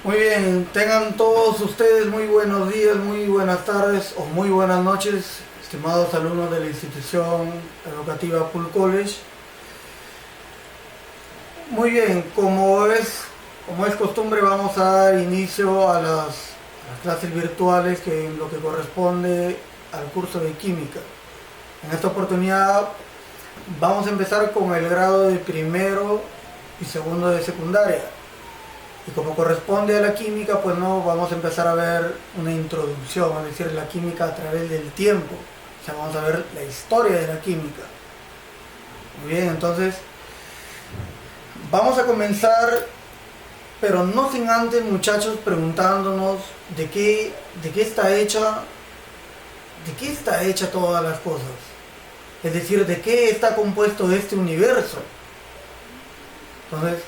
Muy bien, tengan todos ustedes muy buenos días, muy buenas tardes o muy buenas noches, estimados alumnos de la institución educativa Pool College. Muy bien, como es costumbre, vamos a dar inicio a las clases virtuales que en lo que corresponde al curso de química. En esta oportunidad vamos a empezar con el grado de primero y segundo de secundaria. Y como corresponde a la química, pues no vamos a empezar a ver una introducción, es decir, la química a través del tiempo. O sea, vamos a ver la historia de la química. Muy bien, entonces vamos a comenzar, pero no sin antes, muchachos, preguntándonos de qué está hecha todas las cosas. Es decir, de qué está compuesto este universo. Entonces,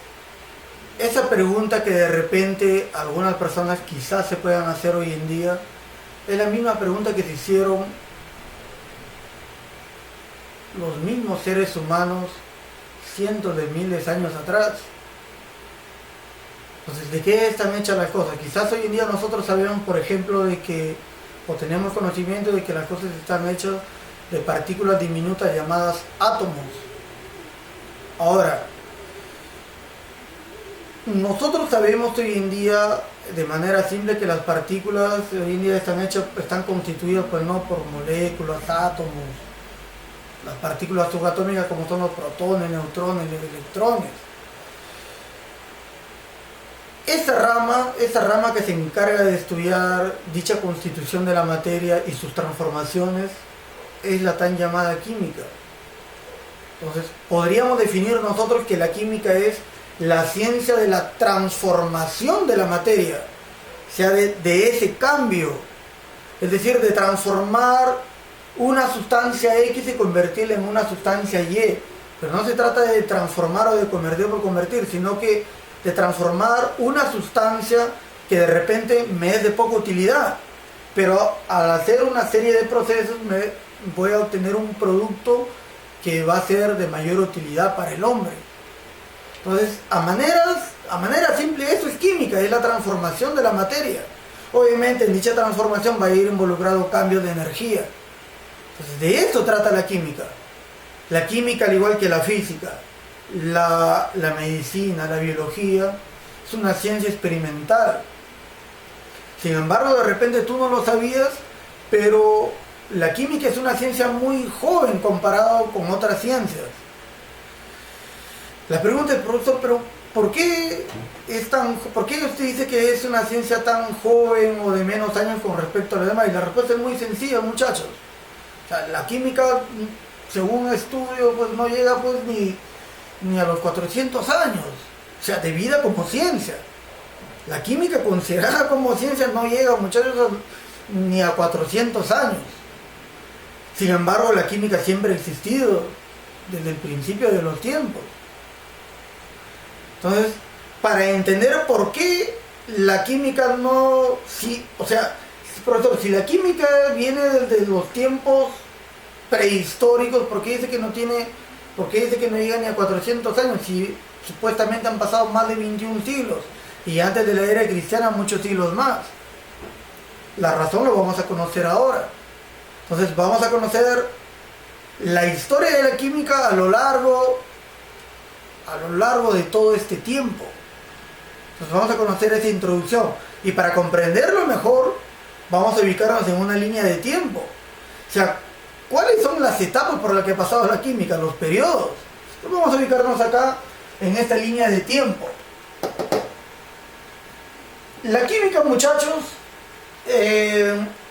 esa pregunta que de repente algunas personas quizás se puedan hacer hoy en día es la misma pregunta que se hicieron los mismos seres humanos cientos de miles de años atrás. Entonces, ¿de qué están hechas las cosas? Quizás hoy en día nosotros sabemos, por ejemplo, o tenemos conocimiento de que las cosas están hechas de partículas diminutas llamadas átomos. Ahora, nosotros sabemos hoy en día de manera simple que las partículas hoy en día están constituidas pues no por moléculas, átomos, las partículas subatómicas como son los protones, neutrones, electrones. Esa rama que se encarga de estudiar dicha constitución de la materia y sus transformaciones es la tan llamada química. Entonces, podríamos definir nosotros que la química es la ciencia de la transformación de la materia, o sea, de ese cambio, es decir, de transformar una sustancia X y convertirla en una sustancia Y. Pero no se trata de transformar o de convertir por convertir, sino que de transformar una sustancia que de repente me es de poca utilidad, pero al hacer una serie de procesos voy a obtener un producto que va a ser de mayor utilidad para el hombre. Entonces, a manera simple, eso es química, es la transformación de la materia. Obviamente, en dicha transformación va a ir involucrado cambios de energía. Entonces, de eso trata la química. La química, al igual que la física, la medicina, la biología, es una ciencia experimental. Sin embargo, de repente tú no lo sabías, pero la química es una ciencia muy joven comparado con otras ciencias. La pregunta es, profesor, pero ¿por qué usted dice que es una ciencia tan joven o de menos años con respecto a los demás? Y la respuesta es muy sencilla, muchachos. O sea, la química, según estudio, pues no llega pues ni a los 400 años. O sea, de vida como ciencia. La química considerada como ciencia no llega, muchachos, ni a 400 años. Sin embargo, la química siempre ha existido desde el principio de los tiempos. Entonces, para entender por qué la química profesor, si la química viene desde los tiempos prehistóricos, ¿por qué dice que no llega ni a 400 años? Si supuestamente han pasado más de 21 siglos, y antes de la era cristiana muchos siglos más. La razón lo vamos a conocer ahora. Entonces, vamos a conocer la historia de la química a lo largo de todo este tiempo. Entonces vamos a conocer esa introducción, y para comprenderlo mejor vamos a ubicarnos en una línea de tiempo. O sea, ¿cuáles son las etapas por las que ha pasado la química? Los periodos. Entonces vamos a ubicarnos acá en esta línea de tiempo. La química, muchachos,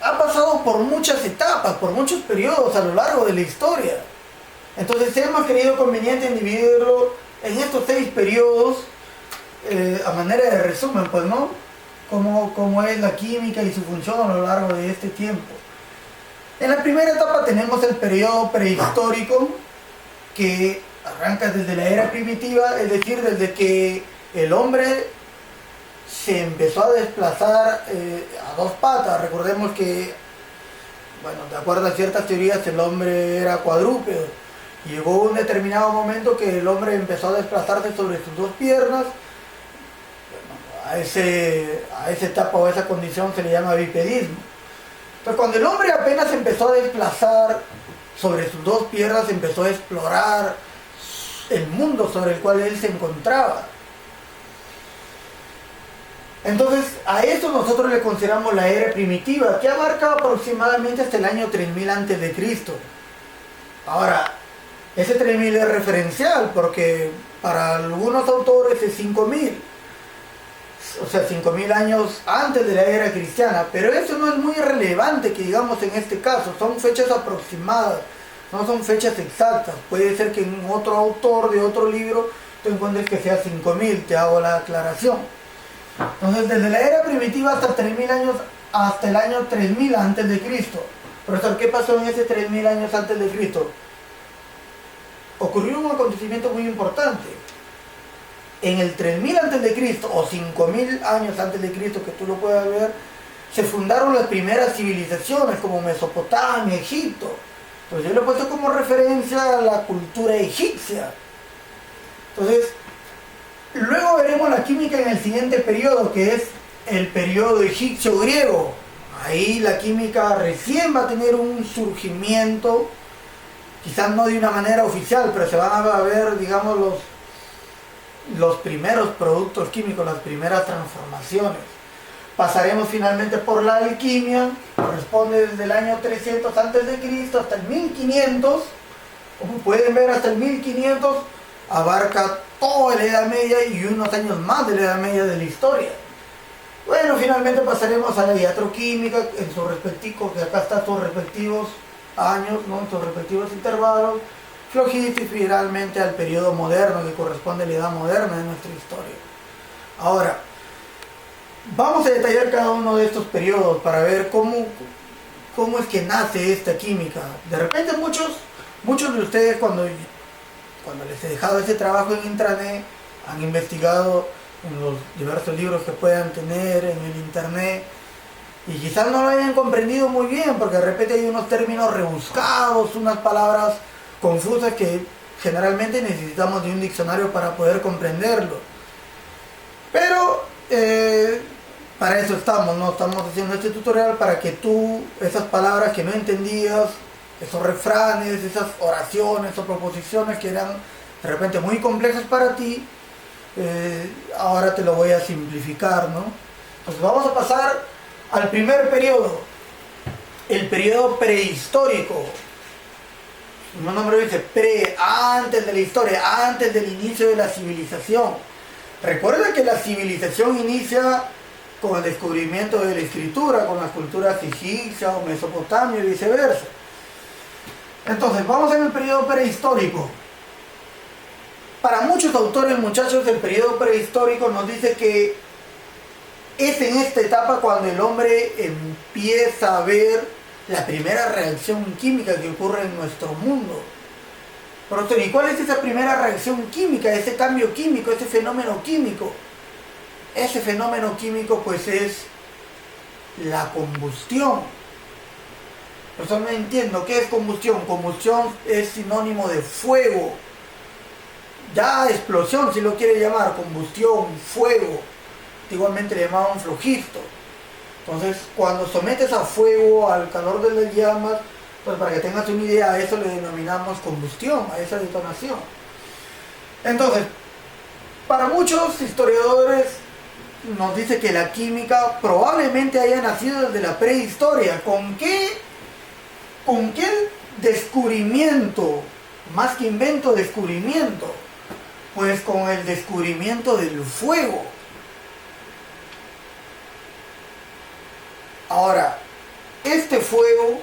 ha pasado por muchas etapas, por muchos periodos a lo largo de la historia. Entonces hemos querido conveniente en dividirlo en estos 6 periodos, a manera de resumen, pues, ¿no? Cómo es la química y su función a lo largo de este tiempo. En la primera etapa tenemos el periodo prehistórico, que arranca desde la era primitiva, es decir, desde que el hombre se empezó a desplazar a 2 patas. Recordemos que, bueno, de acuerdo a ciertas teorías, el hombre era cuadrúpedo. Llegó un determinado momento que el hombre empezó a desplazarse sobre sus 2 piernas, a esa etapa o a esa condición se le llama bipedismo. Pero cuando el hombre apenas empezó a desplazar sobre sus dos piernas, empezó a explorar el mundo sobre el cual él se encontraba. Entonces, a eso nosotros le consideramos la era primitiva, que abarca aproximadamente hasta el año 3000 a.C. Ahora, ese 3000 es referencial porque para algunos autores es 5000, o sea, 5000 años antes de la era cristiana, pero eso no es muy relevante que digamos en este caso, son fechas aproximadas, no son fechas exactas. Puede ser que en otro autor de otro libro tú encuentres que sea 5000, te hago la aclaración. Entonces, desde la era primitiva hasta 3000 años, hasta el año 3000 antes de Cristo. Profesor, ¿qué pasó en ese 3000 años antes de Cristo? Ocurrió un acontecimiento muy importante. En el 3000 antes de Cristo o 5000 años antes de Cristo, que tú lo puedas ver, se fundaron las primeras civilizaciones como Mesopotamia, Egipto. Entonces yo lo he puesto como referencia a la cultura egipcia. Entonces, luego veremos la química en el siguiente periodo, que es el periodo egipcio-griego. Ahí la química recién va a tener un surgimiento, quizás no de una manera oficial, pero se van a ver, digamos, los primeros productos químicos, las primeras transformaciones. Pasaremos finalmente por la alquimia, corresponde desde el año 300 a.C. hasta el 1500. Como pueden ver, hasta el 1500 abarca toda la Edad Media y unos años más de la Edad Media de la historia. Bueno, finalmente pasaremos a la iatroquímica en sus respectivos, que acá están sus respectivos años, ¿no? En sus respectivos intervalos, flojito y finalmente al periodo moderno, que corresponde a la edad moderna de nuestra historia. Ahora, vamos a detallar cada uno de estos periodos para ver cómo es que nace esta química. De repente muchos de ustedes cuando les he dejado ese trabajo en intranet, han investigado en los diversos libros que puedan tener en el internet y quizás no lo hayan comprendido muy bien porque de repente hay unos términos rebuscados, unas palabras confusas que generalmente necesitamos de un diccionario para poder comprenderlo. Pero para eso estamos, ¿no? Estamos haciendo este tutorial para que tú, esas palabras que no entendías, esos refranes, esas oraciones o proposiciones que eran de repente muy complejas para ti, ahora te lo voy a simplificar, ¿no? Entonces vamos a pasar al primer periodo, el periodo prehistórico. El nombre dice antes de la historia, antes del inicio de la civilización. Recuerda que la civilización inicia con el descubrimiento de la escritura, con las culturas egipcias o mesopotamia y viceversa. Entonces, vamos en el periodo prehistórico. Para muchos autores, muchachos, el periodo prehistórico nos dice que es en esta etapa cuando el hombre empieza a ver la primera reacción química que ocurre en nuestro mundo. Profesor, ¿y cuál es esa primera reacción química, ese cambio químico, ese fenómeno químico? Ese fenómeno químico pues es la combustión. Profesor, no entiendo, ¿qué es combustión? Combustión es sinónimo de fuego. Ya explosión, si lo quiere llamar, combustión, fuego. Antiguamente le llamaban flogisto. Entonces, cuando sometes a fuego, al calor de las llamas, pues para que tengas una idea, a eso le denominamos combustión, a esa detonación. Entonces, para muchos historiadores nos dice que la química probablemente haya nacido desde la prehistoria. ¿Con qué descubrimiento? Más que invento, descubrimiento. Pues con el descubrimiento del fuego. Ahora, este fuego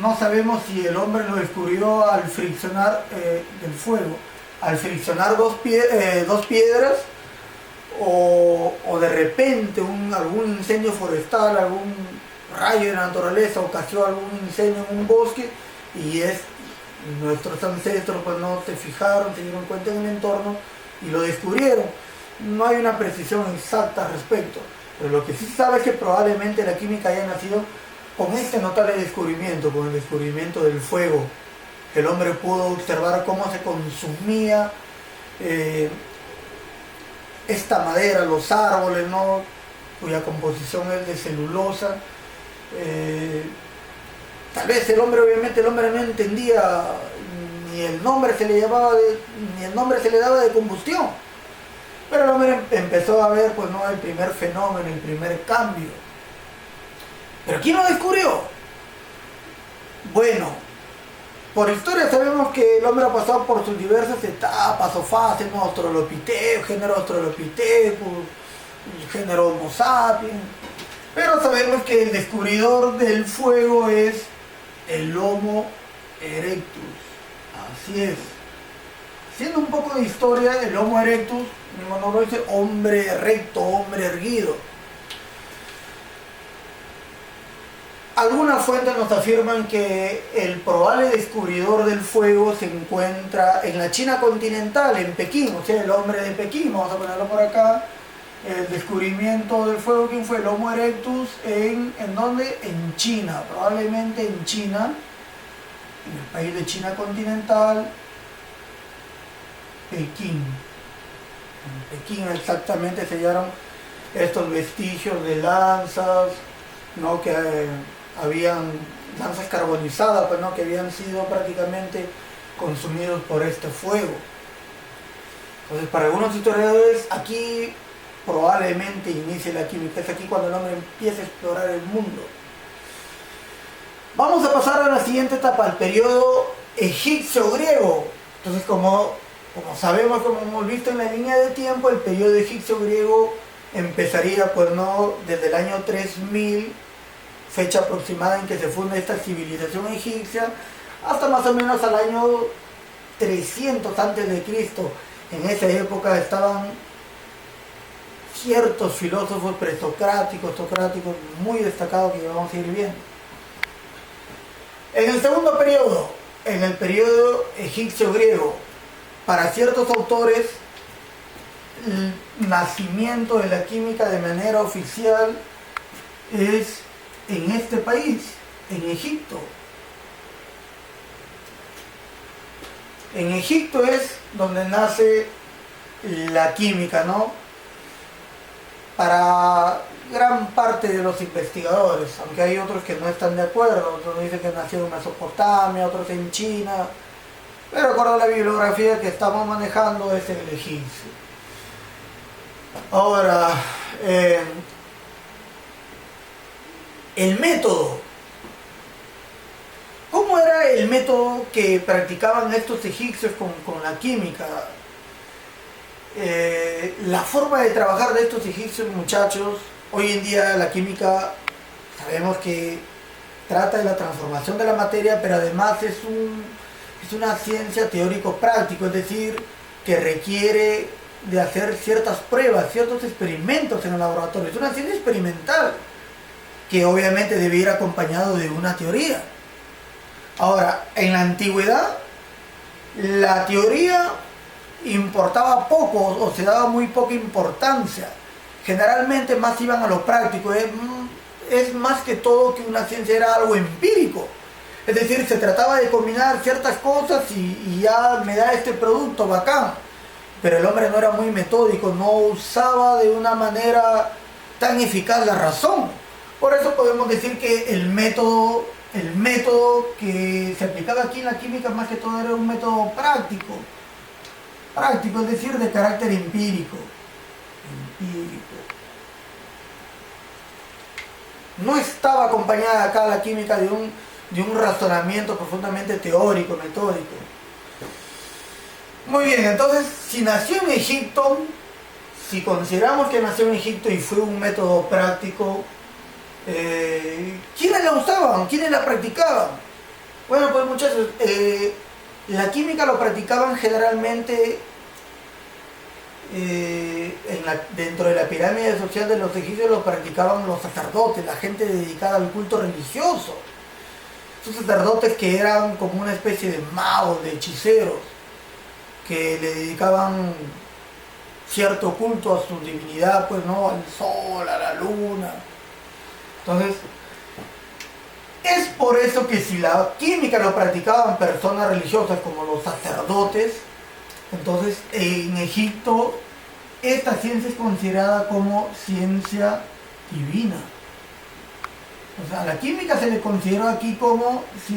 no sabemos si el hombre lo descubrió al friccionar el fuego, al friccionar dos piedras o de repente algún incendio forestal, algún rayo de la naturaleza ocasionó algún incendio en un bosque y nuestros ancestros pues no se fijaron, se dieron cuenta en el entorno y lo descubrieron. No hay una precisión exacta al respecto. Pero lo que sí se sabe es que probablemente la química haya nacido con este notable descubrimiento, con el descubrimiento del fuego. El hombre pudo observar cómo se consumía esta madera, los árboles, ¿no? Cuya composición es de celulosa. Tal vez obviamente el hombre no entendía, ni el nombre se le llamaba ni el nombre se le daba de combustión. Pero el hombre empezó a ver, pues, ¿no?, el primer fenómeno, el primer cambio. ¿Pero quién lo descubrió? Bueno, por historia sabemos que el hombre ha pasado por sus diversas etapas o fases, ¿no? Australopithecus, género Australopithecus, género Homo sapiens. Pero sabemos que el descubridor del fuego es el Homo erectus. Así es. Haciendo un poco de historia, el Homo erectus, mismo nombre dice, hombre recto, hombre erguido. Algunas fuentes nos afirman que el probable descubridor del fuego se encuentra en la China continental, en Pekín, o sea, el hombre de Pekín, vamos a ponerlo por acá. El descubrimiento del fuego, ¿quién fue? El Homo erectus, ¿en dónde? En China, probablemente en China, en el país de China continental, Pekín. En Pekín exactamente se hallaron estos vestigios de lanzas, ¿no?, que habían lanzas carbonizadas, pues, ¿no?, que habían sido prácticamente consumidos por este fuego. Entonces, para algunos historiadores, aquí probablemente inicie la química. Es aquí cuando el hombre empieza a explorar el mundo. Vamos a pasar a la siguiente etapa, al periodo egipcio-griego. Entonces, como sabemos, como hemos visto en la línea de tiempo, el periodo egipcio-griego empezaría, pues, ¿no?, desde el año 3000, fecha aproximada en que se funda esta civilización egipcia, hasta más o menos al año 300 antes de Cristo. En esa época estaban ciertos filósofos presocráticos, socráticos, muy destacados, que vamos a ir viendo. En el segundo periodo, en el periodo egipcio-griego, para ciertos autores, el nacimiento de la química de manera oficial es en este país, en Egipto. En Egipto es donde nace la química, ¿no? Para gran parte de los investigadores, aunque hay otros que no están de acuerdo, otros dicen que nació en Mesopotamia, otros en China, pero de acuerdo a la bibliografía que estamos manejando es el egipcio. Ahora, el método. ¿Cómo era el método que practicaban estos egipcios con la química? La forma de trabajar de estos egipcios, muchachos, hoy en día la química sabemos que trata de la transformación de la materia, pero además es una ciencia teórico-práctico, es decir, que requiere de hacer ciertas pruebas, ciertos experimentos en el laboratorio. Es una ciencia experimental que obviamente debe ir acompañado de una teoría. Ahora, en la antigüedad, la teoría importaba poco o se daba muy poca importancia. Generalmente más iban a lo práctico. Es más que todo que una ciencia era algo empírico. Es decir, se trataba de combinar ciertas cosas y ya me da este producto bacán. Pero el hombre no era muy metódico, no usaba de una manera tan eficaz la razón. Por eso podemos decir que el método que se aplicaba aquí en la química más que todo era un método práctico, es decir, de carácter empírico. No estaba acompañada acá la química de un razonamiento profundamente teórico, metódico. Muy bien, entonces, si nació en Egipto, si consideramos que nació en Egipto y fue un método práctico, ¿quiénes la usaban? ¿Quiénes la practicaban? Bueno, pues muchachos, la química lo practicaban generalmente dentro de la pirámide social de los egipcios, lo practicaban los sacerdotes, la gente dedicada al culto religioso. Esos sacerdotes que eran como una especie de magos, de hechiceros, que le dedicaban cierto culto a su divinidad, pues, ¿no? Al sol, a la luna. Entonces, es por eso que si la química lo practicaban personas religiosas como los sacerdotes, entonces en Egipto esta ciencia es considerada como ciencia divina. O sea, a la química se le consideró aquí como